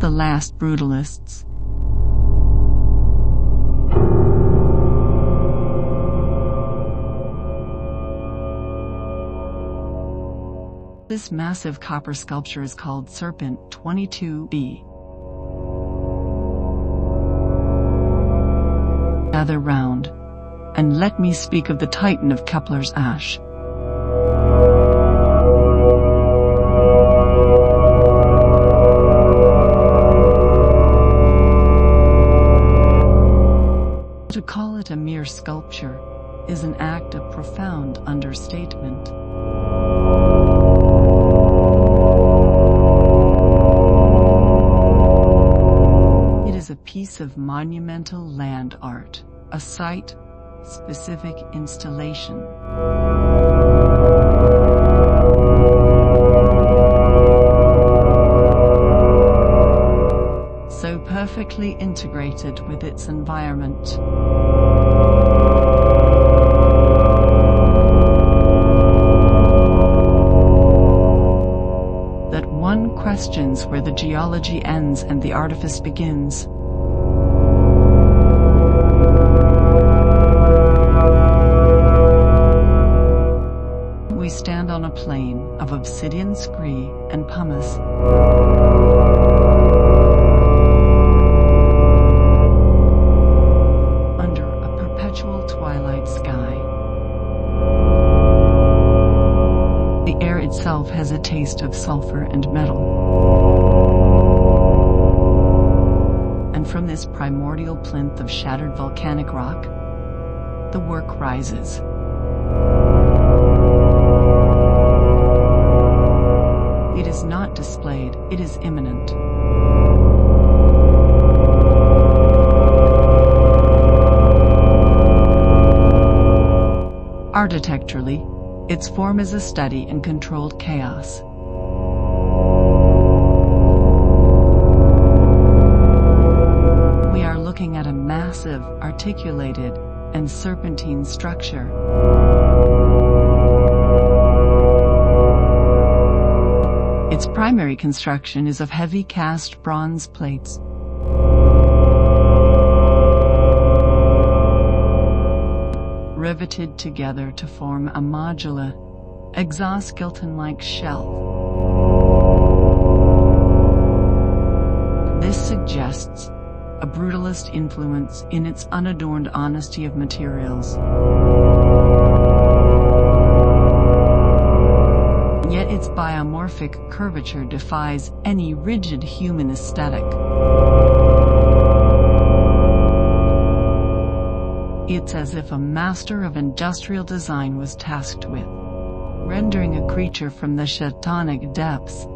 the Last Brutalists. This massive copper sculpture is called Serpent 22B. Gather round, and let me speak of the Titan of Kepler's ash. To call it a mere sculpture is an act of profound understatement. It is a piece of monumental land art, a site-specific installation. So perfectly integrated with its environment. That one questions where the geology ends and the artifice begins. We stand on a plain of obsidian scree and pumice. Under a perpetual twilight sky. The air itself has a taste of sulfur and metal. And from this primordial plinth of shattered volcanic rock, the work rises. It is not displayed, it is imminent. Architecturally, its form is a study in controlled chaos. We are looking at a massive, articulated, and serpentine structure. Its primary construction is of heavy cast bronze plates. Riveted together to form a modular, exoskeleton-like shell. This suggests a brutalist influence in its unadorned honesty of materials. Yet its biomorphic curvature defies any rigid human aesthetic. It's as if a master of industrial design was tasked with rendering a creature from the Shatanic depths.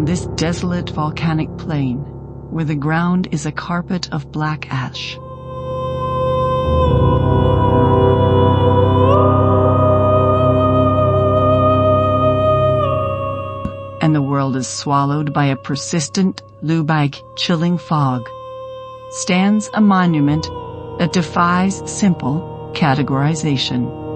this desolate volcanic plain, where the ground is a carpet of black ash. And the world is swallowed by a persistent, blue-like, chilling fog, stands a monument that defies simple categorization.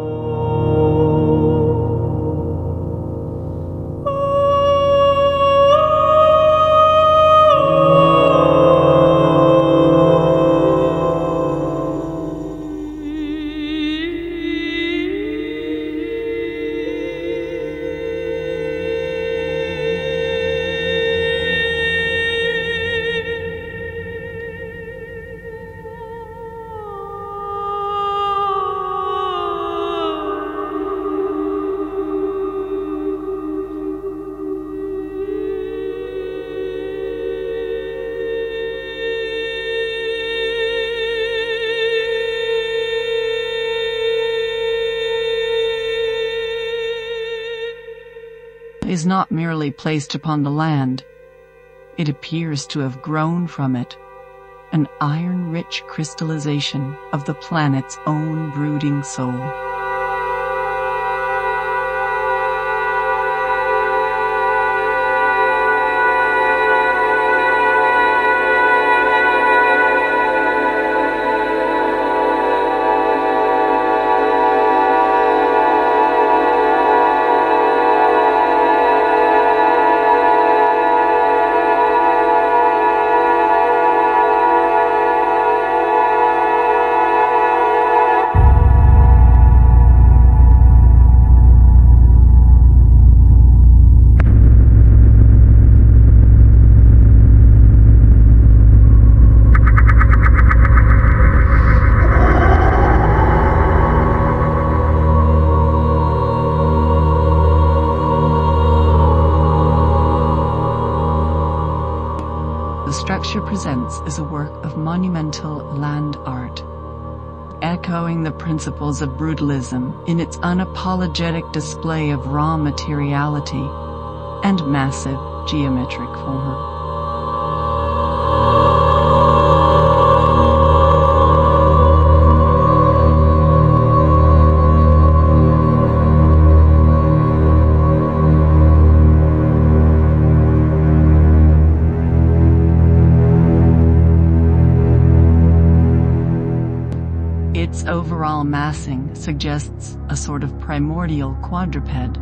Is not merely placed upon the land. It appears to have grown from it, an iron-rich crystallization of the planet's own brooding soul. The structure presents is a work of monumental land art, echoing the principles of brutalism in its unapologetic display of raw materiality and massive geometric form. Its overall massing suggests a sort of primordial quadruped,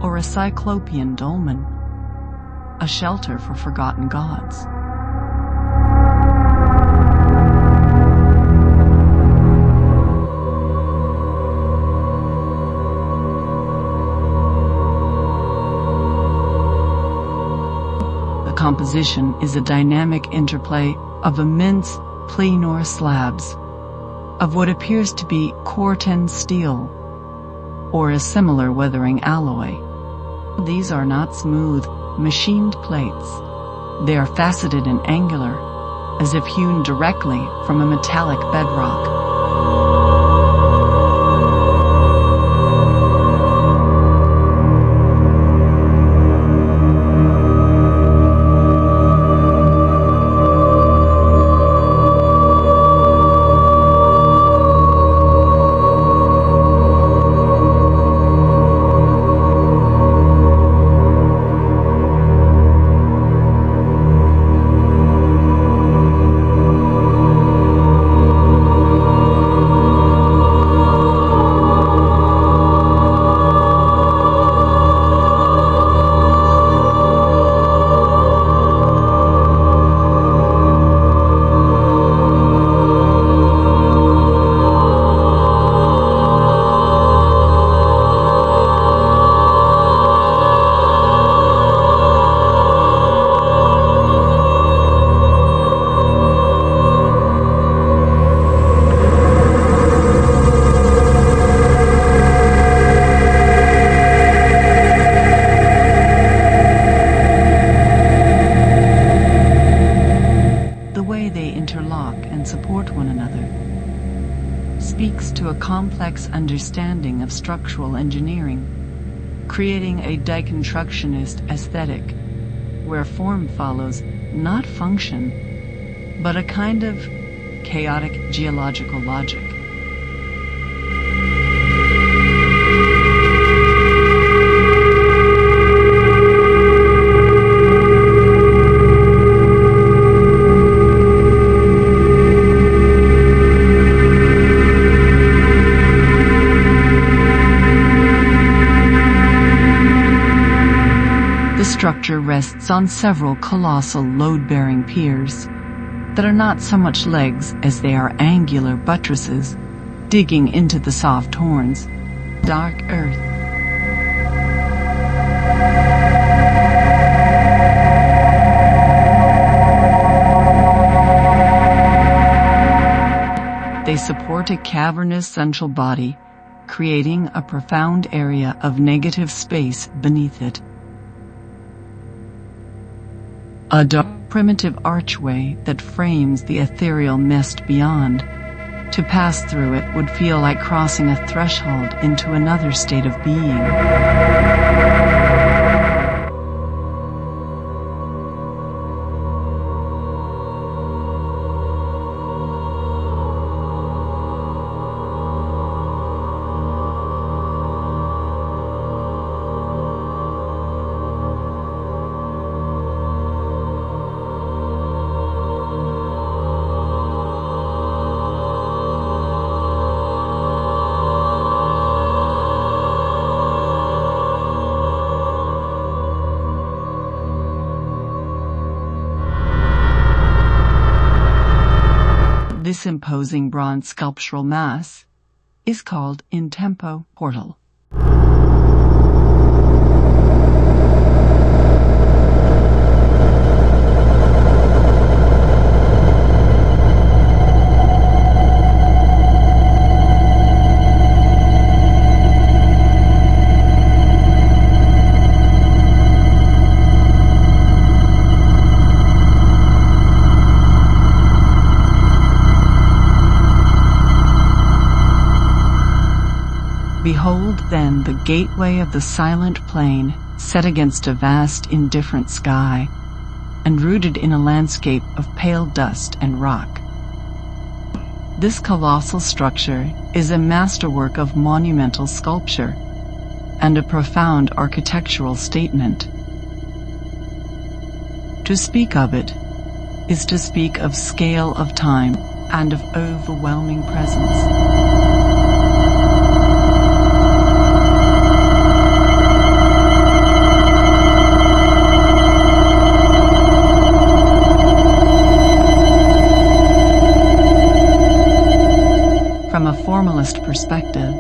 or a cyclopean dolmen, a shelter for forgotten gods. The composition is a dynamic interplay of immense planar slabs of what appears to be Corten steel, or a similar weathering alloy. These are not smooth, machined plates. They are faceted and angular, as if hewn directly from a metallic bedrock. Speaks to a complex understanding of structural engineering, creating a deconstructionist aesthetic where form follows not function, but a kind of chaotic geological logic. The structure rests on several colossal load-bearing piers that are not so much legs as they are angular buttresses digging into the soft horns, dark earth. They support a cavernous central body, creating a profound area of negative space beneath it. A dark, primitive archway that frames the ethereal mist beyond. To pass through it would feel like crossing a threshold into another state of being. This imposing bronze sculptural mass is called in tempo portal. Behold then the gateway of the silent plain set against a vast indifferent sky and rooted in a landscape of pale dust and rock. This colossal structure is a masterwork of monumental sculpture and a profound architectural statement. To speak of it is to speak of scale of time and of overwhelming presence. From a formalist perspective,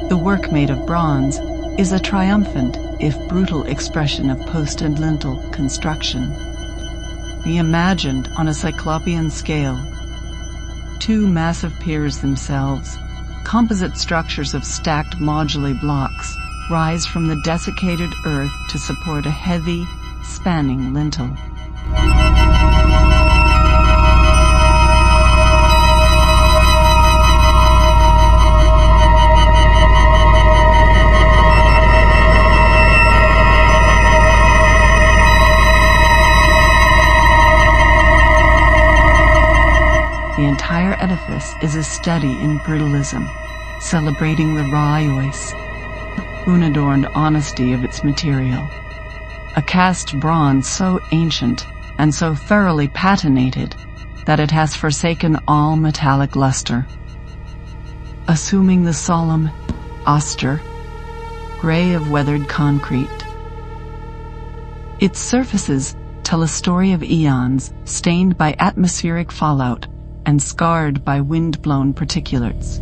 the work made of bronze is a triumphant, if brutal, expression of post and lintel construction. Reimagined on a cyclopean scale, two massive piers themselves, composite structures of stacked moduli blocks, rise from the desiccated earth to support a heavy, spanning lintel. The entire edifice is a study in brutalism, celebrating the raw unadorned honesty of its material. A cast bronze so ancient and so thoroughly patinated that it has forsaken all metallic luster, assuming the solemn, austere gray of weathered concrete. Its surfaces tell a story of eons stained by atmospheric fallout and scarred by wind-blown particulates.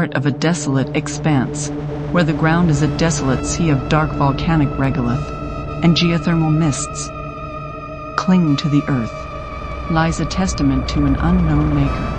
part of a desolate expanse, where the ground is a desolate sea of dark volcanic regolith and geothermal mists. Cling to the earth lies a testament to an unknown maker.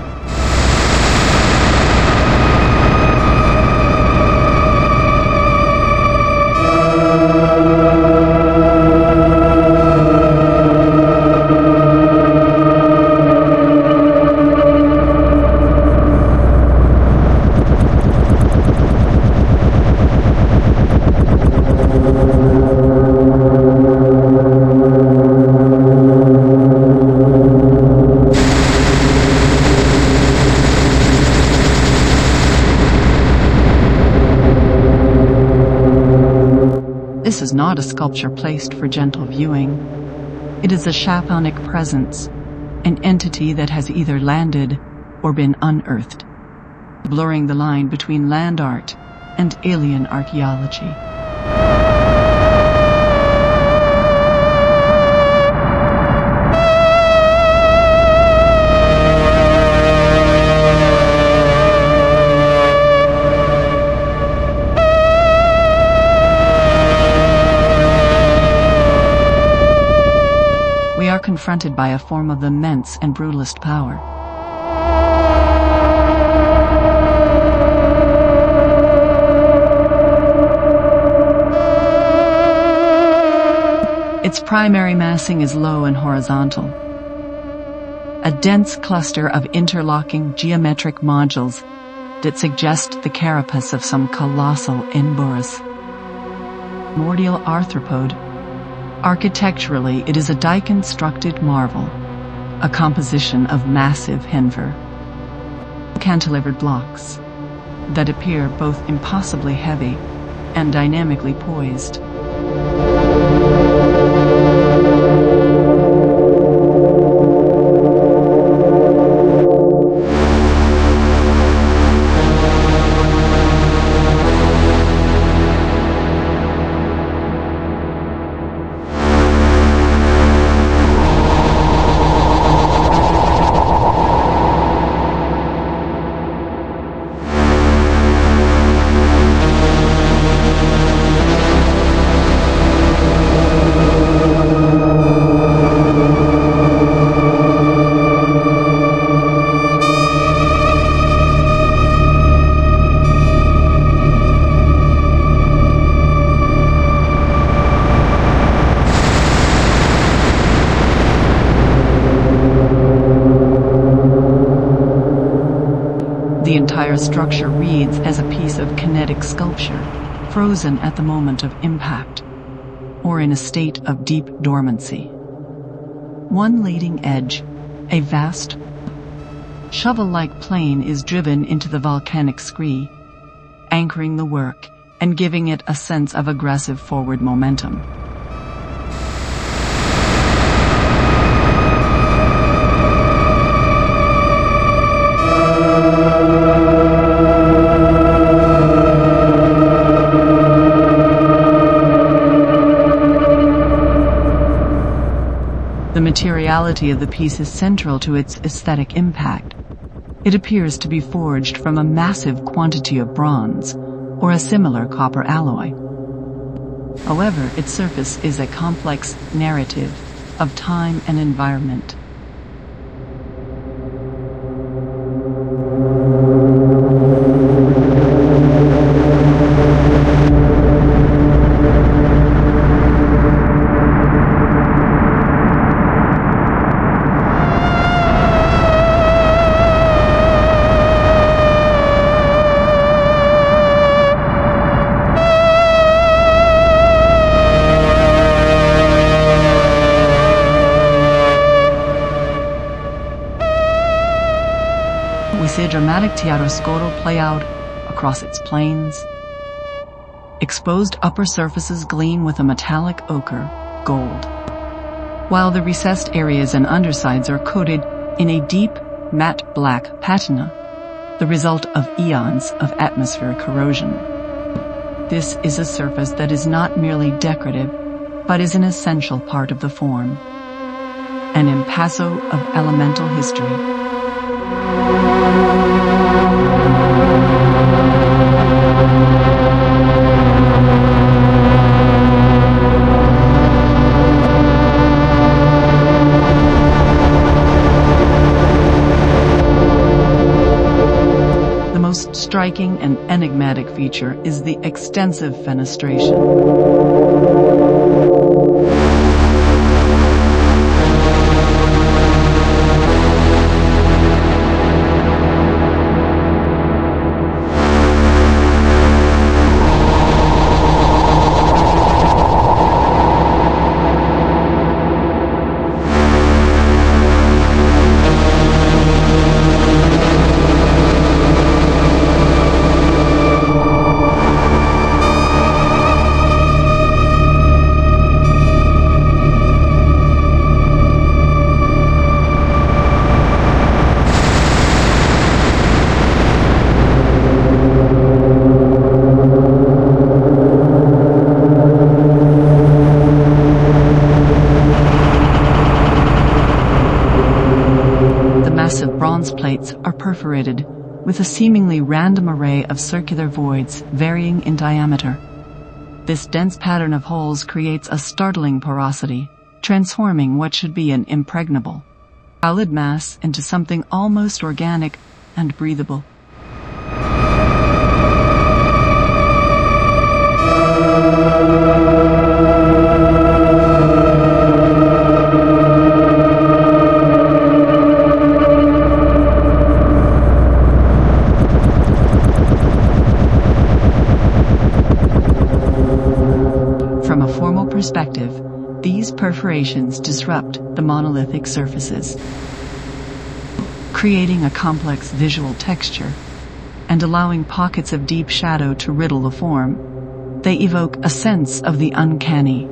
This is not a sculpture placed for gentle viewing. It is a chthonic presence, an entity that has either landed or been unearthed, blurring the line between land art and alien archaeology. We are confronted by a form of immense and brutalist power. Its primary massing is low and horizontal, a dense cluster of interlocking geometric modules that suggest the carapace of some colossal Inborus. Primordial arthropode. Architecturally, it is a deconstructed marvel, a composition of massive henver, cantilevered blocks that appear both impossibly heavy and dynamically poised. The entire structure reads as a piece of kinetic sculpture, frozen at the moment of impact, or in a state of deep dormancy. One leading edge, a vast, shovel-like plane, is driven into the volcanic scree, anchoring the work and giving it a sense of aggressive forward momentum. The materiality of the piece is central to its aesthetic impact. It appears to be forged from a massive quantity of bronze or a similar copper alloy. However, its surface is a complex narrative of time and environment. We see a dramatic chiaroscuro play out across its plains. Exposed upper surfaces gleam with a metallic ochre, gold, while the recessed areas and undersides are coated in a deep, matte black patina, the result of eons of atmospheric corrosion. This is a surface that is not merely decorative, but is an essential part of the form, an impasso of elemental history. striking and enigmatic feature is the extensive fenestration. Bronze plates are perforated with a seemingly random array of circular voids varying in diameter. This dense pattern of holes creates a startling porosity, transforming what should be an impregnable, solid mass into something almost organic and breathable. From a formal perspective, these perforations disrupt the monolithic surfaces, creating a complex visual texture and allowing pockets of deep shadow to riddle the form. They evoke a sense of the uncanny.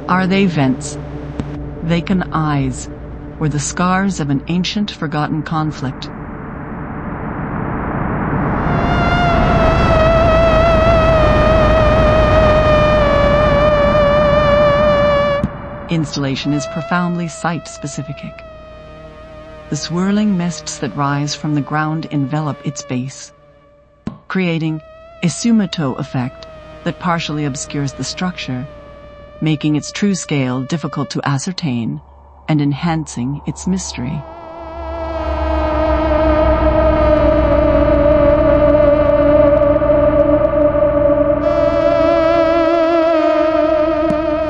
Are they vents, vacant eyes, or the scars of an ancient forgotten conflict? Installation is profoundly site-specific. The swirling mists that rise from the ground envelop its base, creating a sumato effect that partially obscures the structure, making its true scale difficult to ascertain and enhancing its mystery.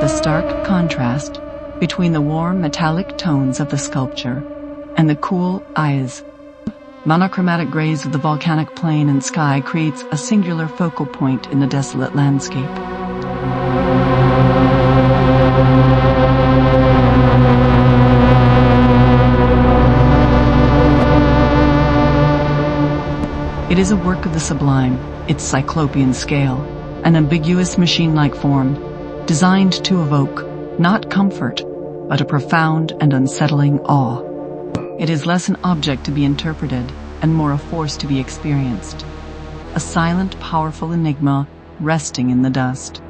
The stark contrast between the warm metallic tones of the sculpture and the cool eyes, monochromatic grays of the volcanic plain and sky creates a singular focal point in the desolate landscape. It is a work of the sublime, its cyclopean scale, an ambiguous machine-like form, designed to evoke not comfort, but a profound and unsettling awe. It is less an object to be interpreted and more a force to be experienced, a silent, powerful enigma resting in the dust.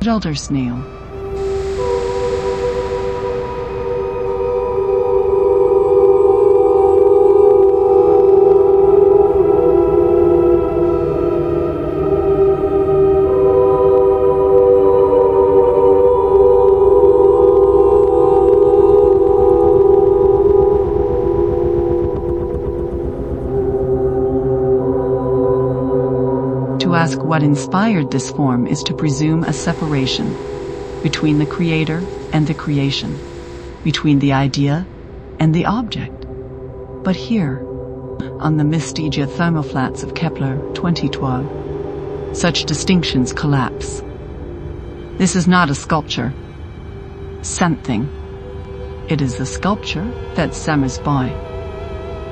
Elder snail. To ask what inspired this form is to presume a separation between the creator and the creation, between the idea and the object. But here, on the Mystigia thermoflats of Kepler 2012. Such distinctions collapse. This is not a sculpture. Something. It is the sculpture that simmers by.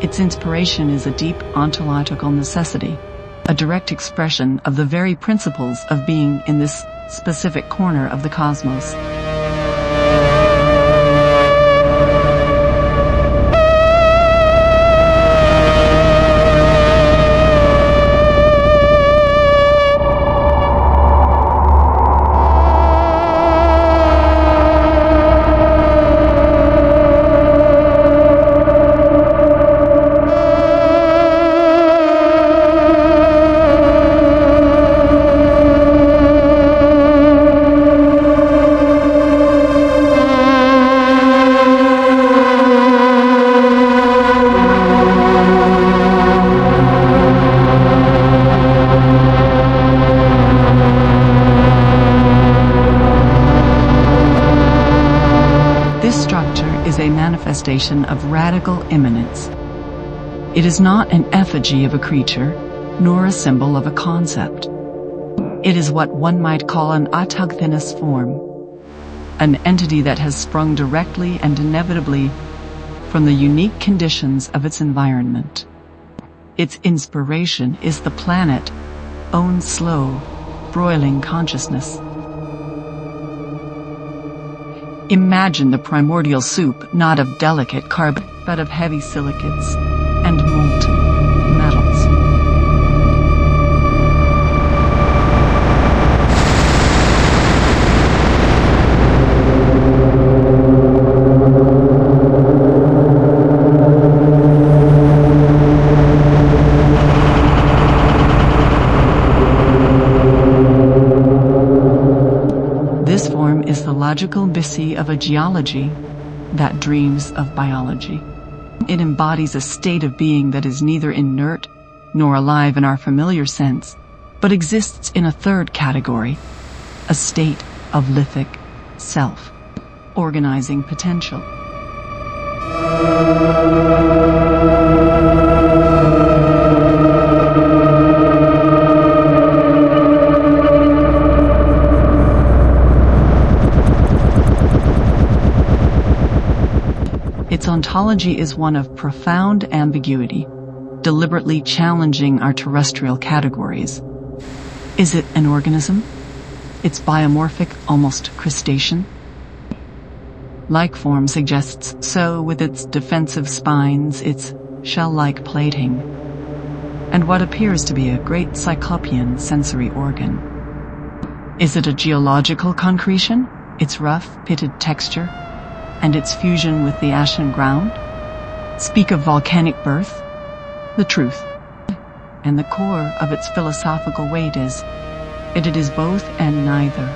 Its inspiration is a deep ontological necessity, a direct expression of the very principles of being in this specific corner of the cosmos. Manifestation of radical immanence. It is not an effigy of a creature, nor a symbol of a concept. It is what one might call an autochthonous form, an entity that has sprung directly and inevitably from the unique conditions of its environment. Its inspiration is the planet's own slow, broiling consciousness. Imagine the primordial soup not of delicate carbon, but of heavy silicates and molten metals. This form is the logical busy of a geology that dreams of biology. It embodies a state of being that is neither inert nor alive in our familiar sense, but exists in a third category, a state of lithic self-organizing potential. Its ontology is one of profound ambiguity, deliberately challenging our terrestrial categories. Is it an organism? Its biomorphic, almost crustacean? Like form suggests so, with its defensive spines, its shell-like plating, and what appears to be a great cyclopean sensory organ. Is it a geological concretion? Its rough, pitted texture, and its fusion with the ashen ground, speak of volcanic birth? The truth, and the core of its philosophical weight is, it is both and neither.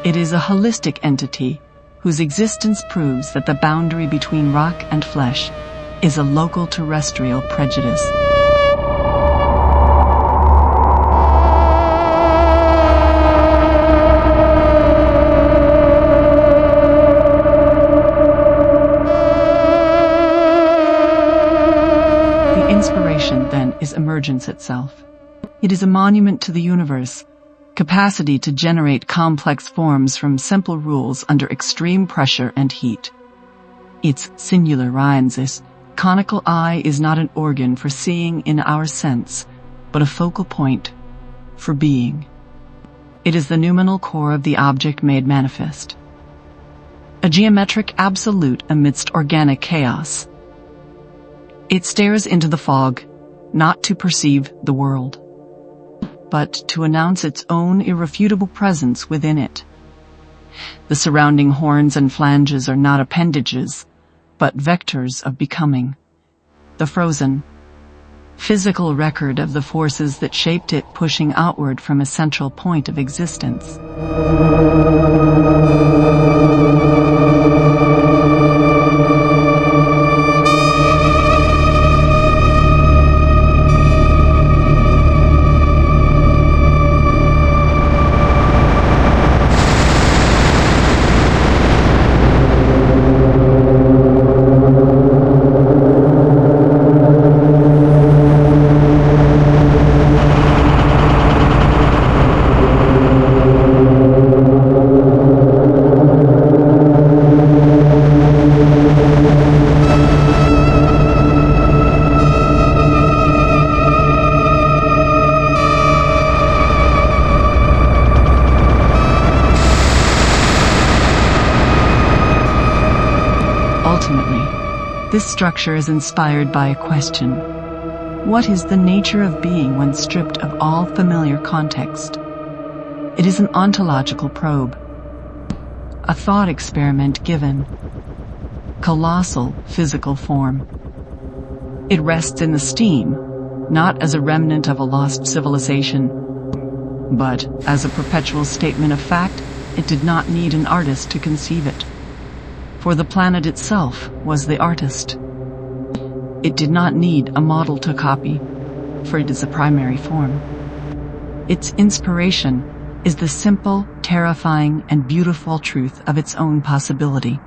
It is a holistic entity whose existence proves that the boundary between rock and flesh is a local terrestrial prejudice. Inspiration, then, is emergence itself. It is a monument to the universe, capacity to generate complex forms from simple rules under extreme pressure and heat. Its singular riensis, conical eye, is not an organ for seeing in our sense, but a focal point for being. It is the noumenal core of the object made manifest, a geometric absolute amidst organic chaos. It stares into the fog, not to perceive the world, but to announce its own irrefutable presence within it. The surrounding horns and flanges are not appendages, but vectors of becoming. The frozen, physical record of the forces that shaped it, pushing outward from a central point of existence. Ultimately, this structure is inspired by a question. What is the nature of being when stripped of all familiar context? It is an ontological probe, a thought experiment given colossal physical form. It rests in the steam, not as a remnant of a lost civilization, but as a perpetual statement of fact. It did not need an artist to conceive it, for the planet itself was the artist. It did not need a model to copy, for it is a primary form. Its inspiration is the simple, terrifying, and beautiful truth of its own possibility.